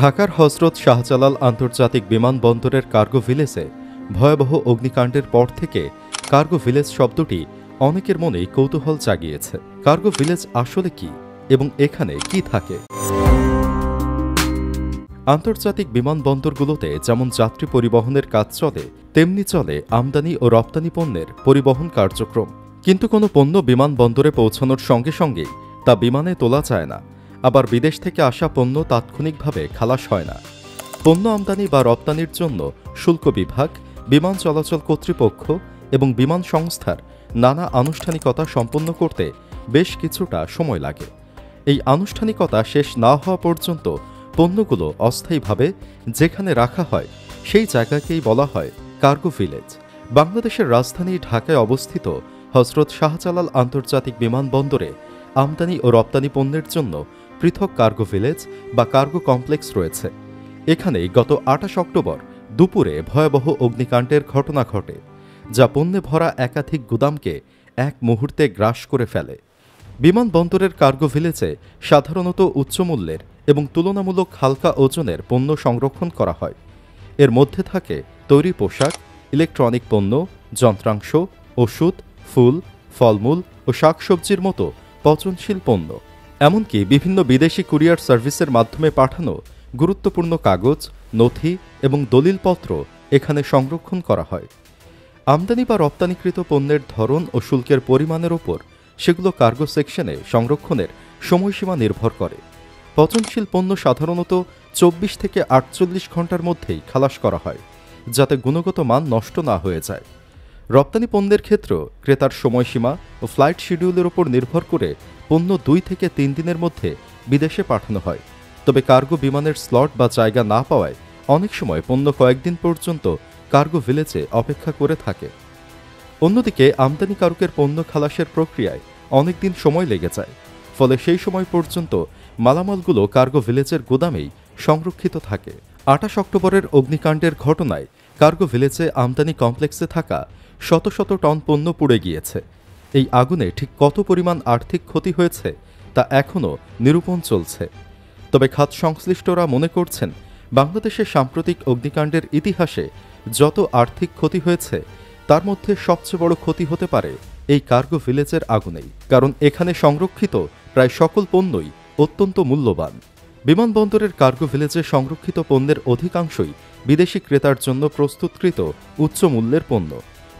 ঢাকার হজরত শাহজালাল আন্তর্জাতিক বিমানবন্দরের কার্গো ভিলেজে ভয়াবহ অগ্নিকাণ্ডের পর থেকে কার্গো ভিলেজ শব্দটি অনেকের মনেই কৌতূহল জাগিয়েছে। কার্গো ভিলেজ আসলে কি এবং এখানে কি থাকে? আন্তর্জাতিক বিমানবন্দরগুলোতে যেমন যাত্রী পরিবহনের কাজ চলে, তেমনি চলে আমদানি ও রপ্তানি পণ্যের পরিবহন কার্যক্রম। কিন্তু কোনো পণ্য বিমানবন্দরে পৌঁছানোর সঙ্গে সঙ্গেই তা বিমানে তোলা যায় না, আবার বিদেশ থেকে আসা পণ্য তাৎক্ষণিকভাবে খালাস হয় না। পণ্য আমদানি বা রপ্তানির জন্য শুল্ক বিভাগ, বিমান চলাচল কর্তৃপক্ষ এবং বিমান সংস্থার নানা আনুষ্ঠানিকতা সম্পন্ন করতে বেশ কিছুটা সময় লাগে। এই আনুষ্ঠানিকতা শেষ না হওয়া পর্যন্ত পণ্যগুলো অস্থায়ীভাবে যেখানে রাখা হয় সেই জায়গাকেই বলা হয় কার্গো ভিলেজ। বাংলাদেশের রাজধানী ঢাকায় অবস্থিত হজরত শাহজালাল আন্তর্জাতিক বিমানবন্দরে আমদানি ও রপ্তানি পণ্যের জন্য পৃথক কার্গো ভিলেজ বা কার্গো কমপ্লেক্স রয়েছে। এখানেই গত ২৮ অক্টোবর দুপুরে ভয়াবহ অগ্নিকাণ্ডের ঘটনা ঘটে, যা পণ্যে ভরা একাধিক গুদামকে এক মুহূর্তে গ্রাস করে ফেলে। বিমানবন্দরের কার্গো ভিলেজে সাধারণত উচ্চমূল্যের এবং তুলনামূলক হালকা ওজনের পণ্য সংরক্ষণ করা হয়। এর মধ্যে থাকে তৈরি পোশাক, ইলেকট্রনিক পণ্য, যন্ত্রাংশ, ওষুধ, ফুল, ফলমূল ও শাকসবজির মতো পচনশীল পণ্য। এমনকি বিভিন্ন বিদেশি কুরিয়ার সার্ভিসের মাধ্যমে পাঠানো গুরুত্বপূর্ণ কাগজ, নথি এবং দলিলপত্র এখানে সংরক্ষণ করা হয়। আমদানি বা রপ্তানিকৃত পণ্যের ধরন ও শুল্কের পরিমাণের ওপর সেগুলো কার্গো সেকশনে সংরক্ষণের সময়সীমা নির্ভর করে। পচনশীল পণ্য সাধারণত ২৪ থেকে ৪৮ ঘন্টার মধ্যেই খালাস করা হয়, যাতে গুণগত মান নষ্ট না হয়ে যায়। রপ্তানি পণ্যের ক্ষেত্রেও ক্রেতার সময়সীমা ও ফ্লাইট শিডিউলের ওপর নির্ভর করে পণ্য ২ থেকে ৩ দিনের মধ্যে বিদেশে পাঠানো হয়। তবে কার্গো বিমানের স্লট বা জায়গা না পাওয়ায় অনেক সময় পণ্য কয়েকদিন পর্যন্ত কার্গো ভিলেজে অপেক্ষা করে থাকে। অন্যদিকে আমদানিকারকের পণ্য খালাসের প্রক্রিয়ায় অনেক দিন সময় লেগে যায়, ফলে সেই সময় পর্যন্ত মালামালগুলো কার্গো ভিলেজের গুদামেই সংরক্ষিত থাকে। ২৮ অক্টোবরের অগ্নিকাণ্ডের ঘটনায় কার্গো ভিলেজে আমদানি কমপ্লেক্সে থাকা শত শত টন পণ্য পুড়ে গিয়েছে। এই আগুনে ঠিক কত পরিমাণ আর্থিক ক্ষতি হয়েছে তা এখনও নিরূপণ চলছে। তবে খাত সংশ্লিষ্টরা মনে করছেন, বাংলাদেশের সাম্প্রতিক অগ্নিকাণ্ডের ইতিহাসে যত আর্থিক ক্ষতি হয়েছে তার মধ্যে সবচেয়ে বড় ক্ষতি হতে পারে এই কার্গো ভিলেজের আগুনেই। কারণ এখানে সংরক্ষিত প্রায় সকল পণ্যই অত্যন্ত মূল্যবান। বিমানবন্দরের কার্গো ভিলেজে সংরক্ষিত পণ্যের অধিকাংশই বিদেশি ক্রেতার জন্য প্রস্তুতকৃত উচ্চ মূল্যের পণ্য,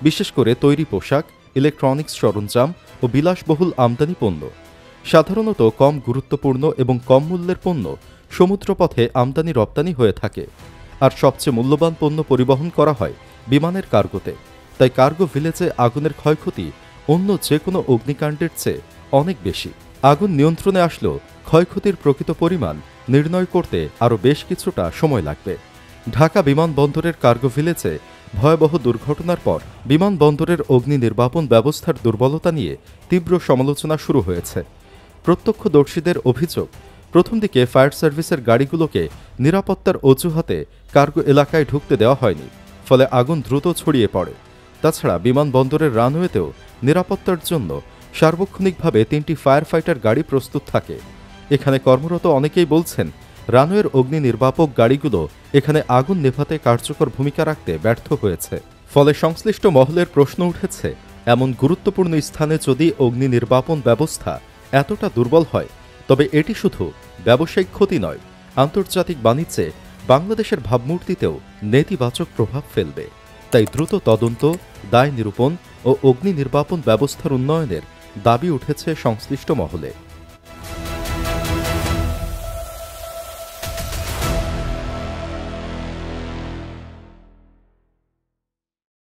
বিশেষ করে তৈরি পোশাক, ইলেকট্রনিক্স সরঞ্জাম ও বিলাসবহুল আমদানি পণ্য। সাধারণত কম গুরুত্বপূর্ণ এবং কম মূল্যের পণ্য সমুদ্রপথে আমদানি রপ্তানি হয়ে থাকে, আর সবচেয়ে মূল্যবান পণ্য পরিবহন করা হয় বিমানের কার্গোতে। তাই কার্গো ভিলেজে আগুনের ক্ষয়ক্ষতি অন্য যে কোনো অগ্নিকাণ্ডের চেয়ে অনেক বেশি। আগুন নিয়ন্ত্রণে আসলেও ক্ষয়ক্ষতির প্রকৃত পরিমাণ নির্ণয় করতে আরও বেশ কিছুটা সময় লাগবে। ঢাকা বিমানবন্দরের কার্গো ভিলেজে ভয়াবহ দুর্ঘটনার পর বিমানবন্দরের অগ্নি নির্বাপন ব্যবস্থার দুর্বলতা নিয়ে তীব্র সমালোচনা শুরু হয়েছে। প্রত্যক্ষদর্শীদের অভিযোগ, প্রথম দিকে ফায়ার সার্ভিসের গাড়িগুলোকে নিরাপত্তার অজুহাতে কার্গো এলাকায় ঢুকতে দেওয়া হয়নি, ফলে আগুন দ্রুত ছড়িয়ে পড়ে। তাছাড়া বিমানবন্দরের রানওয়েতেও নিরাপত্তার জন্য সার্বক্ষণিকভাবে ৩টি ফায়ার ফাইটার গাড়ি প্রস্তুত থাকে। এখানে কর্মরত অনেকেই বলছেন, রানওয়ের অগ্নি নির্বাপক গাড়িগুলো এখানে আগুন নেভাতে কার্যকর ভূমিকা রাখতে ব্যর্থ হয়েছে। ফলে সংশ্লিষ্ট মহলের প্রশ্ন উঠেছে, এমন গুরুত্বপূর্ণ স্থানে যদি অগ্নি নির্বাপন ব্যবস্থা এতটা দুর্বল হয়, তবে এটি শুধু ব্যবসায়িক ক্ষতি নয়, আন্তর্জাতিক বাণিজ্যে বাংলাদেশের ভাবমূর্তিতেও নেতিবাচক প্রভাব ফেলবে। তাই দ্রুত তদন্ত, দায় নিরূপণ ও অগ্নি নির্বাপন ব্যবস্থার উন্নয়নের দাবি উঠেছে সংশ্লিষ্ট মহলে।